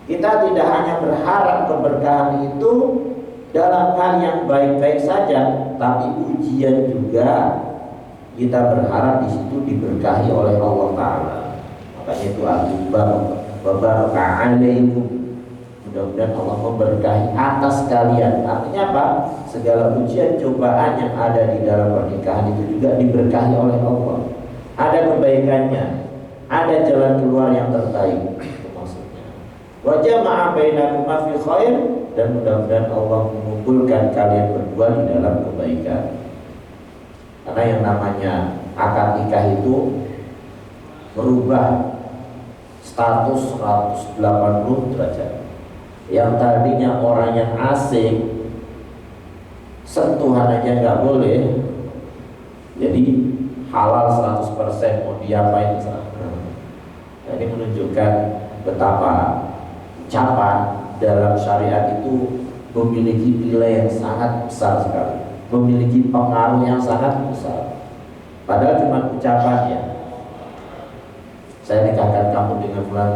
Kita tidak hanya berharap keberkahan itu dalam hal yang baik-baik saja, tapi ujian juga kita berharap di situ diberkahi oleh Allah Ta'ala. Makanya itu al-baraka alaikum. Mudah-mudahan Allah memberkahi atas kalian. Artinya apa? Segala ujian cobaan yang ada di dalam pernikahan itu juga diberkahi oleh Allah. Ada kebaikannya, ada jalan keluar yang terbaik. Itu maksudnya. Wa jama'a bainakum fi khair, dan mudah-mudahan Allah mengumpulkan kalian berdua di dalam kebaikan. Karena yang namanya akad nikah itu merubah status 180 derajat. Yang tadinya orang yang asing, sentuhan aja nggak boleh, jadi halal 100%, mau diapain misalnya. Nah, ini menunjukkan betapa ucapan dalam syariat itu memiliki nilai yang sangat besar sekali, memiliki pengaruh yang sangat besar. Padahal cuma ucapan ya, saya nikahkan kamu dengan fulan,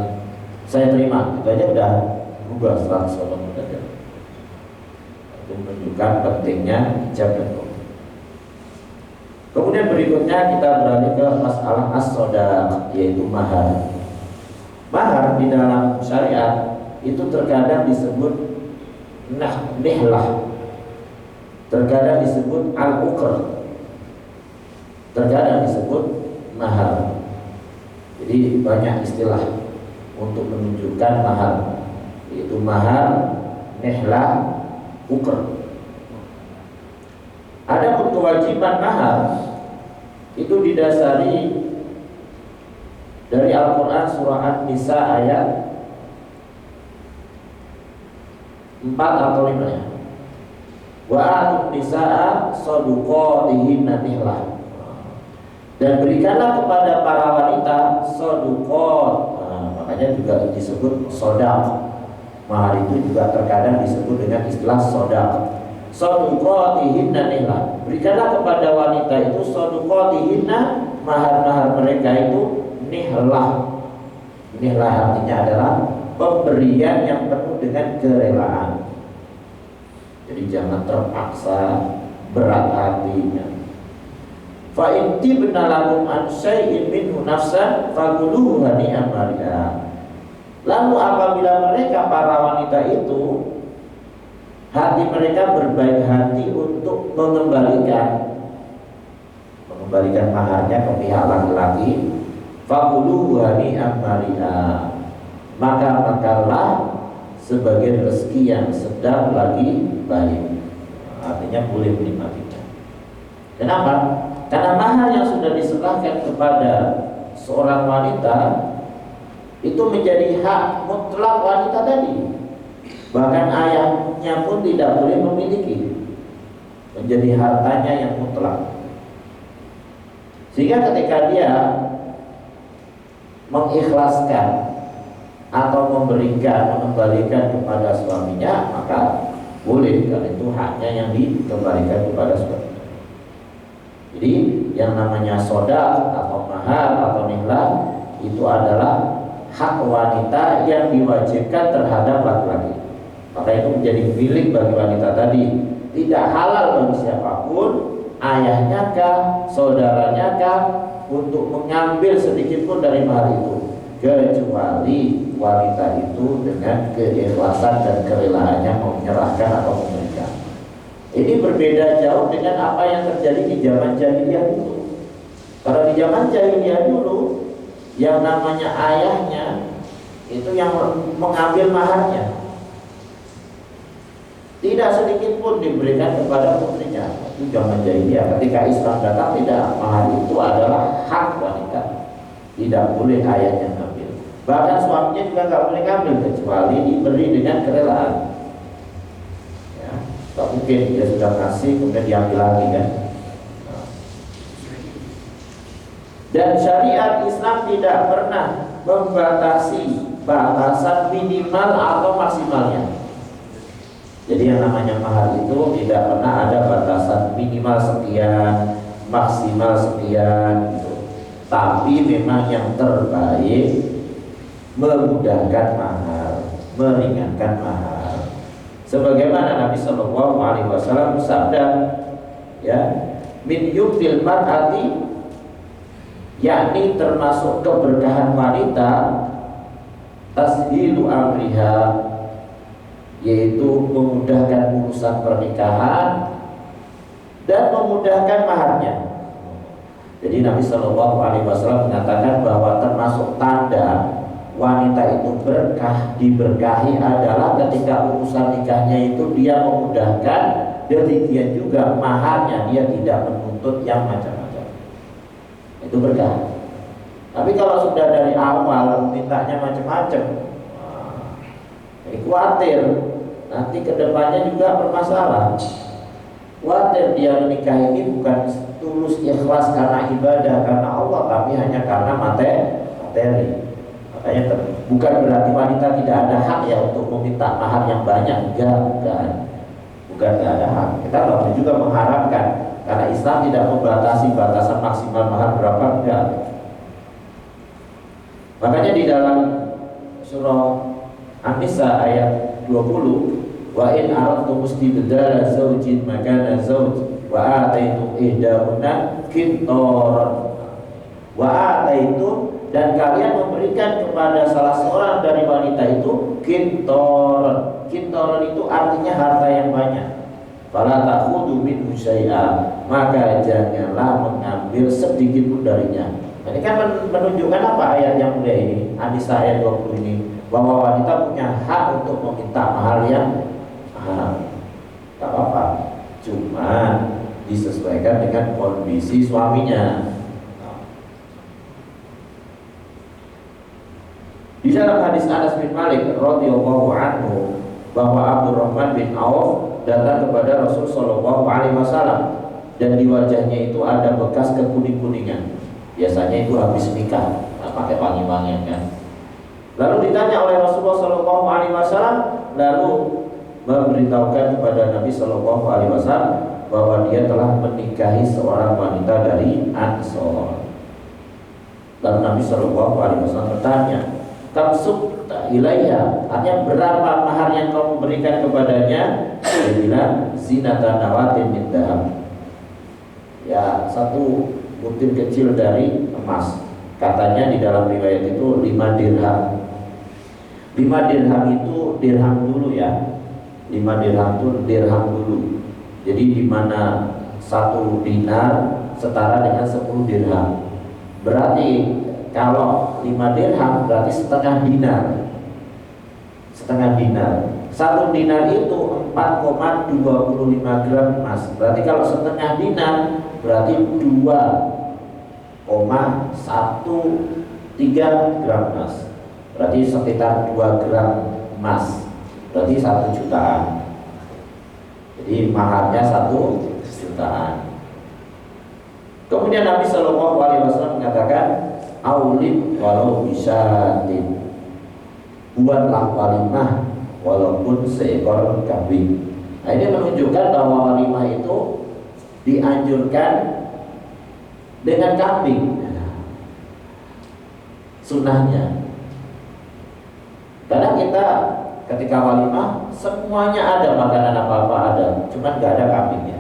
saya terima, itu aja udah berubah 180 derajat. Itu menunjukkan pentingnya ijab dan qabul. Kemudian berikutnya kita beralih ke masalah as-sodaq, yaitu mahar. Mahar di dalam syariat itu terkadang disebut nihlah, terkadang disebut al-uqr, terkadang disebut mahar. Jadi banyak istilah untuk menunjukkan mahar, yaitu mahar, nihlah, uqr. Adapun kewajiban mahar itu didasari dari Al-Quran surah An-Nisa ayat 4 atau 5 ya. Wa atun nisaa saduqatihinna nihlah, dan berikanlah kepada para wanita saduqat. Makanya juga disebut sodaq. Mahar itu juga terkadang disebut dengan istilah sodaq. Saduqatihinna nihlah, berikanlah kepada wanita itu saduqatihinna, mahar-mahar mereka itu nihlah. Nihlah artinya adalah pemberian yang penuh dengan kerelaan. Jadi jangan terpaksa, berat hatinya. Fa in tibna lakum an syai'in minhu nafsan faquluhu hani'an mari'a. Lalu apabila mereka para wanita itu hati mereka berbaik hati untuk mengembalikan maharnya ke pihak laki-laki, faquluhu hani'an mari'a, maka makanlah sebagai rezeki yang sedang lagi baik. Artinya boleh menikmatinya. Kenapa? Karena mahar yang sudah diserahkan kepada seorang wanita itu menjadi hak mutlak wanita tadi. Bahkan ayahnya pun tidak boleh memiliki, menjadi hartanya yang mutlak. Sehingga ketika dia mengikhlaskan atau mengembalikan kepada suaminya, maka boleh, karena itu haknya yang dikembalikan kepada suami. Jadi yang namanya sodaq atau mahar atau nihlah itu adalah hak wanita yang diwajibkan terhadap laki-laki. Maka itu menjadi milik bagi wanita tadi. Tidak halal bagi siapapun, ayahnya kah, saudaranya kah, untuk mengambil sedikit pun dari mahar itu, kecuali wanita itu dengan keikhlasan dan kerelaannya mau menyerahkan atau memberikan. Ini berbeda jauh dengan apa yang terjadi di zaman jahiliyah dulu. Kalau di zaman jahiliyah dulu, yang namanya ayahnya itu yang mengambil maharnya, tidak sedikit pun diberikan kepada putrinya. Itu zaman jahiliyah. Ketika Islam datang, tidak, mahar itu adalah hak wanita, tidak boleh ayahnya ngambil. Bahkan suaminya juga nggak boleh ngambil kecuali diberi dengan kerelaan. Tak mungkin dia sudah kasih kemudian diambil lagi kan. Dan syariat Islam tidak pernah membatasi batasan minimal atau maksimalnya. Jadi yang namanya mahar itu tidak pernah ada batasan minimal sekian, maksimal sekian gitu. Tapi memang yang terbaik memudahkan mahar, meringankan mahar. Sebagaimana Nabi Shallallahu Alaihi Wasallam bersabda, ya, min yuktil mar'ati, yakni termasuk keberkahan wanita, tashilu amriha, yaitu memudahkan urusan pernikahan dan memudahkan maharnya. Jadi Nabi Shallallahu Alaihi Wasallam mengatakan bahwa termasuk tanda wanita itu berkah, diberkahi adalah ketika urusan nikahnya itu dia memudahkan, demikian juga maharnya dia tidak menuntut yang macam-macam. Itu berkah. Tapi kalau sudah dari awal mintanya macam-macam, ini khawatir nanti kedepannya juga bermasalah. Khawatir dia menikah ini bukan tulus ikhlas karena ibadah karena Allah, tapi hanya karena materi. Makanya bukan berarti wanita tidak ada hak ya untuk meminta mahar yang banyak, bukan nggak ada hak. Kita nggak juga mengharapkan, karena Islam tidak membatasi batasan maksimal mahar berapa, enggak. Makanya di dalam surah An-Nisa ayat 20, wa in aradtum istibdala zawjin makana zawj wa ataitum ihdahunna qintaran wa ataitum, dan kalian memberikan kepada salah seorang dari wanita itu qintaran. Qintaran itu artinya harta yang banyak. Fala ta'khudhu minhu syai'a, maka janganlah mengambil sedikit pun darinya. Ini kan menunjukkan apa ayat yang mulia ini, An-Nisa ayat 20 ini, bahwa wanita punya hak untuk meminta mahar yang mahal. Tak apa-apa, cuma disesuaikan dengan kondisi suaminya. Di dalam hadis Anas bin Malik radhiyallahu anhu bahwa Abdurrahman bin Auf datang kepada Rasul Shallallahu Alaihi Wasallam dan di wajahnya itu ada bekas kekuning-kuningan. Biasanya itu habis nikah, pakai wangi-wangian kan. Lalu ditanya oleh Rasulullah Shallallahu Alaihi Wasallam, lalu memberitahukan kepada Nabi Shallallahu Alaihi Wasallam bahwa dia telah menikahi seorang wanita dari Ansor. Lalu Nabi Shallallahu Alaihi Wasallam bertanya, "Kamsuk ilaiha," artinya berapa mahar yang kamu berikan kepadanya? Dia bilang, "Zinatan nawatin min dhahab." Ya, satu butir kecil dari emas. Katanya di dalam riwayat itu 5 dirham. 5 dirham itu dirham dulu ya. 5 dirham itu dirham dulu. Jadi di mana 1 dinar setara dengan 10 dirham. Berarti kalau 5 dirham berarti setengah dinar. Setengah dinar. 1 dinar itu 4,25 gram emas. Berarti kalau setengah dinar berarti 2,13 gram emas. Berarti sekitar 2 gram emas. Berarti 1 jutaan. Jadi maharnya 1 jutaan. Kemudian Nabi Shallallahu Alaihi Wasallam mengatakan, "Aulid walau bisatin," buatlah walimah walaupun seekor kambing. Nah, ini menunjukkan bahwa walimah itu dianjurkan dengan kambing. Sunnahnya. Karena kita ketika walimah semuanya ada, makanan apa-apa ada, cuman nggak ada kambingnya.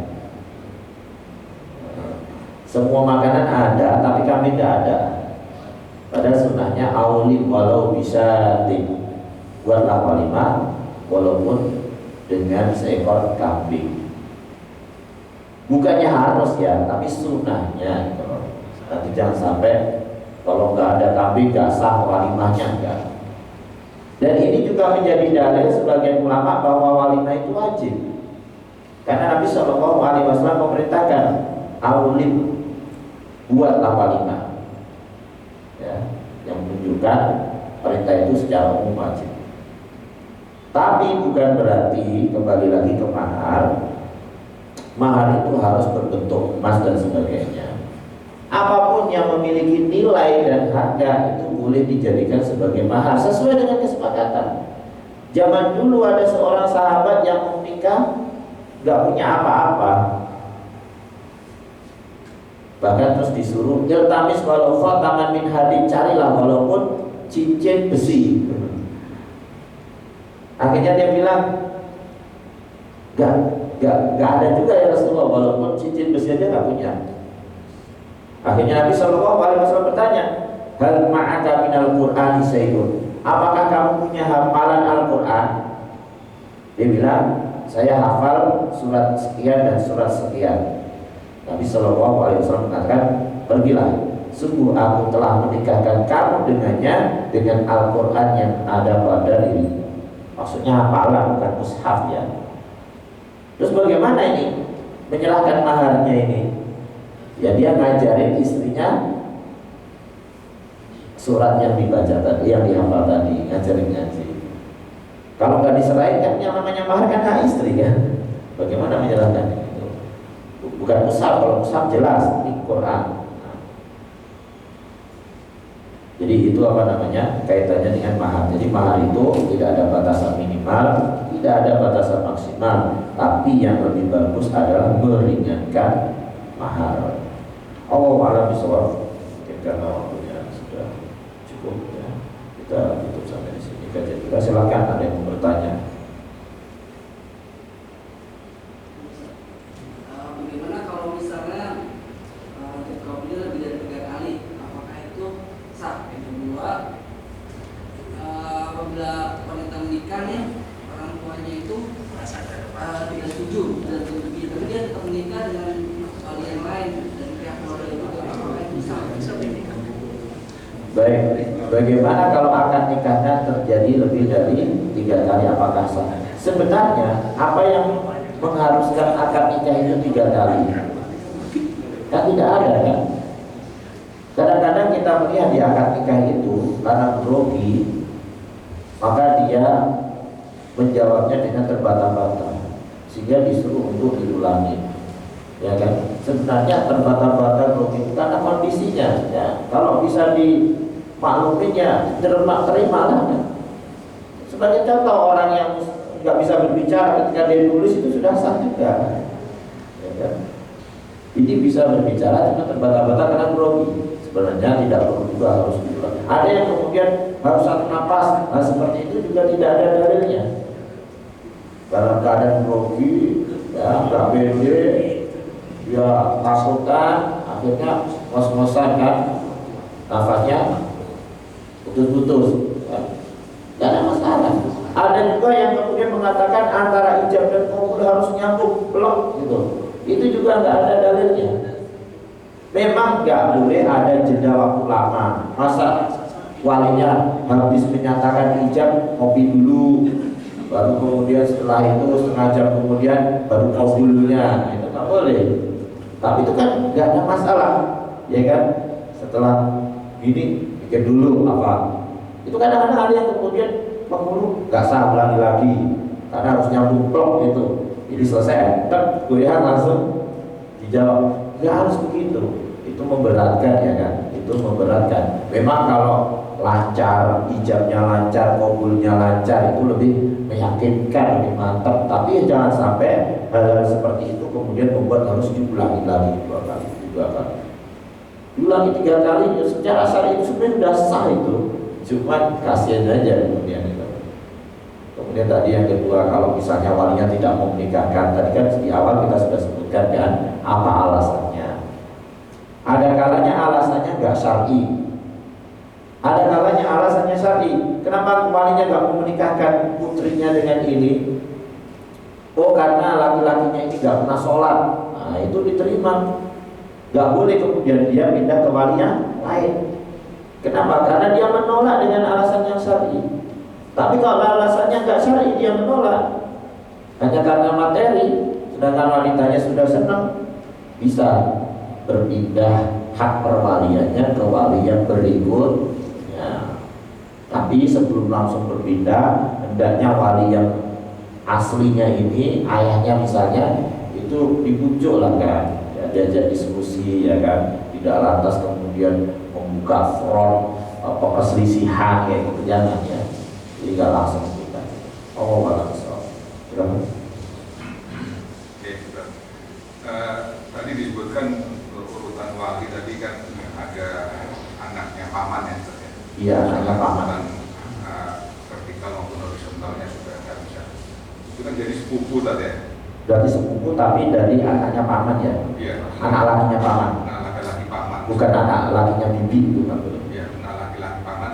Semua makanan ada, tapi kambing nggak ada. Pada sunnahnya aulid walau bisatin, buatlah walimah walaupun dengan seekor kambing. Bukannya harus ya, tapi sunnahnya gitu. Nanti jangan sampai kalau nggak ada kambing nggak sah walimahnya, enggak. Dan ini juga menjadi dalil sebagian ulama bahwa walimah itu wajib. Karena Nabi Shallallahu Alaihi Wasallam memerintahkan aulid, buatlah walimah. Ya, yang menunjukkan perintah itu secara umum wajib. Tapi bukan berarti, kembali lagi ke mahar, mahar itu harus berbentuk emas dan sebagainya. Apapun yang memiliki nilai dan harga itu boleh dijadikan sebagai mahar sesuai dengan kesepakatan. Zaman dulu ada seorang sahabat yang mau nikah gak punya apa-apa, bahkan terus disuruh iltamis walau khataman min hadid, carilah walaupun cincin besi. Akhirnya dia bilang, gak ada juga ya Rasulullah, walaupun cincin besi aja gak punya. Akhirnya Nabi SAW bertanya, hal ma'aka minal Qur'ani sayyun, apakah kamu punya hafalan Al-Quran? Dia bilang, saya hafal surat sekian dan surat sekian. Nabi SAW mengatakan, pergilah, sungguh aku telah menikahkan kamu dengannya dengan Al-Quran yang ada pada diri. Maksudnya hafalan, bukan mushaf ya. Terus bagaimana ini menyerahkan maharnya ini? Ya dia ngajarin istrinya surat yang dibaca tadi, yang dihafal tadi, ngajarin ngaji. Kalau nggak diserahin kan yang namanya mahar kan hak istri kan. Bagaimana menyerahkan itu? Bukan mushaf, kalau mushaf jelas di Quran. Jadi itu apa namanya, kaitannya dengan mahar. Jadi mahar itu tidak ada batasan minimal, tidak ada batasan maksimal, tapi yang lebih bagus adalah meringankan mahar. Allah a'lam bishawab. Mungkin karena waktunya sudah cukup ya, kita tutup sampai di sini kajian kita. Silakan ada yang mau bertanya. Bagaimana kalau misalnya kaumnya lebih dari 3 kali, apakah itu sah? Yang kedua, apabila wanita menikah nih, orang tuanya itu tidak setuju dan tapi dia tetap menikah dengan wali yang lain dan pihak keluarga itu, apakah itu sah? Baik, bagaimana kalau akad nikahnya terjadi lebih dari 3 kali, apakah sah? Sebenarnya apa yang mengharuskan akad nikah itu 3 kali? Kan tidak ada kan? Kadang-kadang kita melihat di akad nikah itu karena grogi, maka dia menjawabnya dengan terbata-bata sehingga disuruh untuk diulangi, ya kan? Sebenarnya terbata-bata grogi itu karena kondisinya, ya. Kalau bisa dimakluminya, terimalah kan? Sebagai contoh, orang yang nggak bisa berbicara ketika dia tulis itu sudah sah juga, ya kan? Ini bisa berbicara cuma terbata-bata karena grogi. Sebenarnya tidak perlu juga harus diulang. Ada yang kemudian harus satu napas. Nah seperti itu juga tidak ada dalilnya. Dalam keadaan grogi, ya nggak pede, dia takutan, akhirnya ngos-ngosan kan, nafasnya putus-putus. Tidak ada masalah. Ada juga yang kemudian mengatakan antara ijab dan qabul harus nyambung, blok gitu. Itu juga nggak ada dalilnya. Memang nggak boleh ada jeda waktu lama. Masa walinya habis menyatakan ijab kopi dulu, baru kemudian setelah itu setengah jam kemudian baru qabulnya, itu nggak boleh. Tapi itu kan nggak ada masalah, ya kan? Setelah gini pikir dulu apa? Itu kadang-kadang ada yang kemudian penghulu nggak sah ulangi lagi karena harus nyambung blok gitu. Jadi selesai, tak goyang langsung dijawab. Nggak harus begitu. Itu memberatkan, ya kan? Itu memberatkan. Memang kalau lancar, ijabnya lancar, qabulnya lancar, itu lebih meyakinkan, lebih mantap. Tapi jangan sampai hal seperti itu kemudian membuat harus diulangi lagi 2 kali, 3 kali. Diulangi 3 kali, secara syar'i itu sebenarnya sudah sah itu. Cuma kasihan aja kemudian itu. Kemudian tadi yang kedua, kalau misalnya walinya tidak mau menikahkan, tadi kan di awal kita sudah sebutkan kan apa alasannya. Ada kalanya alasannya nggak syar'i, ada kalanya alasannya syar'i. Kenapa walinya nggak mau menikahkan putrinya dengan ini? Oh karena laki-lakinya ini nggak pernah sholat. Nah itu diterima. Nggak boleh kemudian dia pindah ke wali yang lain. Kenapa? Karena dia menolak dengan alasan yang syar'i. Tapi kalau alasannya nggak syar'i, dia menolak hanya karena materi, sedangkan wanitanya sudah senang, bisa berpindah hak perwaliannya ke wali yang berikutnya. Tapi sebelum langsung berpindah, hendaknya wali yang aslinya ini, ayahnya misalnya, itu dibujuk lah kan, ya, diajak diskusi, ya kan, tidak lantas kemudian membuka front perselisihan kayak gitu, jangan ya. Jadi nggak langsung kita. Oh malah soal. Oke, tadi disebutkan urutan wali tadi kan ada anaknya paman ya. Iya, anaknya paman. Vertikal maupun horizontalnya sudah ada. Itu kan jadi sepupu tadi ya. Berarti sepupu tapi dari anaknya paman ya. Iya. Anak lakinya paman. Anak laki-laki paman. Bukan anak lakinya bibi itu kan. Iya, anak laki-laki paman.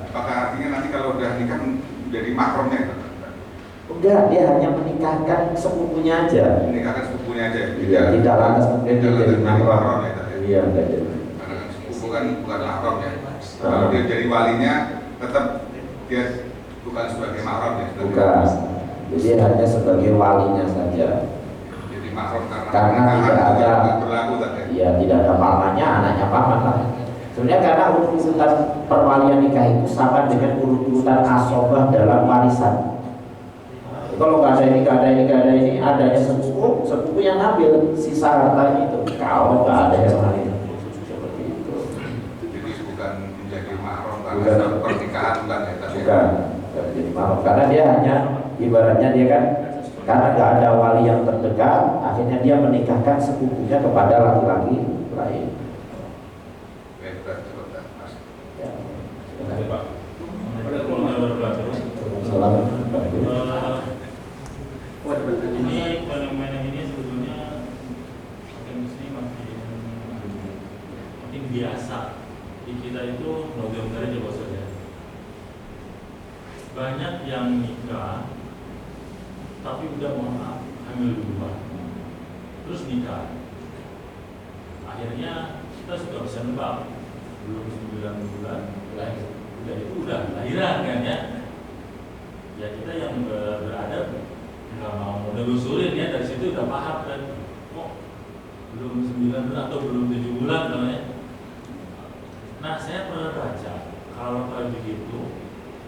Apakah artinya nanti kalau udah nikah menjadi makromnya? Enggak, dia hanya menikahkan sepupunya aja. Menikahkan sepupunya aja. Iya, tidak lantas kemudian dia jadi mahram. ya tadi. Iya, enggak jadi. Karena kan sepupu kan bukan mahram ya. Kalau dia jadi walinya tetap dia bukan sebagai mahram ya. Bukan. Jadi hanya sebagai walinya saja. Jadi mahram Karena tidak ada berlaku tadi. Iya, tidak ada pamannya, anaknya paman lah. Sebenarnya karena urut-urutan perwalian nikah itu sama dengan urut-urutan asobah dalam warisan. Kalau nggak ada ini, nggak ada ini, nggak ada ini, adanya sepupu, sepupu yang ambil sisa hartanya itu. Kalau nggak ada yang lain, seperti itu. Jadi bukan menjadi mahram Bukan. karena pernikahan bukan ya tadi. Bukan jadi mahram, karena dia hanya ibaratnya dia kan karena nggak ada wali yang terdekat, akhirnya dia menikahkan sepupunya kepada laki-laki lain. Baik, sebentar, Mas. Ya. Pak. Assalamualaikum. Ini fenomena ini sebetulnya makin muslim makin biasa. Di kita itu mudah-mudahan aja bos saja. Banyak yang nikah tapi udah mohon maaf hamil duluan, terus nikah. Akhirnya kita sudah bisa nebak belum 9 bulan lahir. Udah itu udah lahiran kan ya. Ya kita yang beradab nggak mau menelusurin ya, dari situ udah paham kan, kok belum 9 bulan atau belum 7 bulan namanya. Nah saya pernah baca kalau kayak begitu,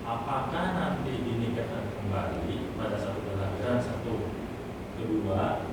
apakah nanti dinikahkan kembali pada satu kelahiran, satu, kedua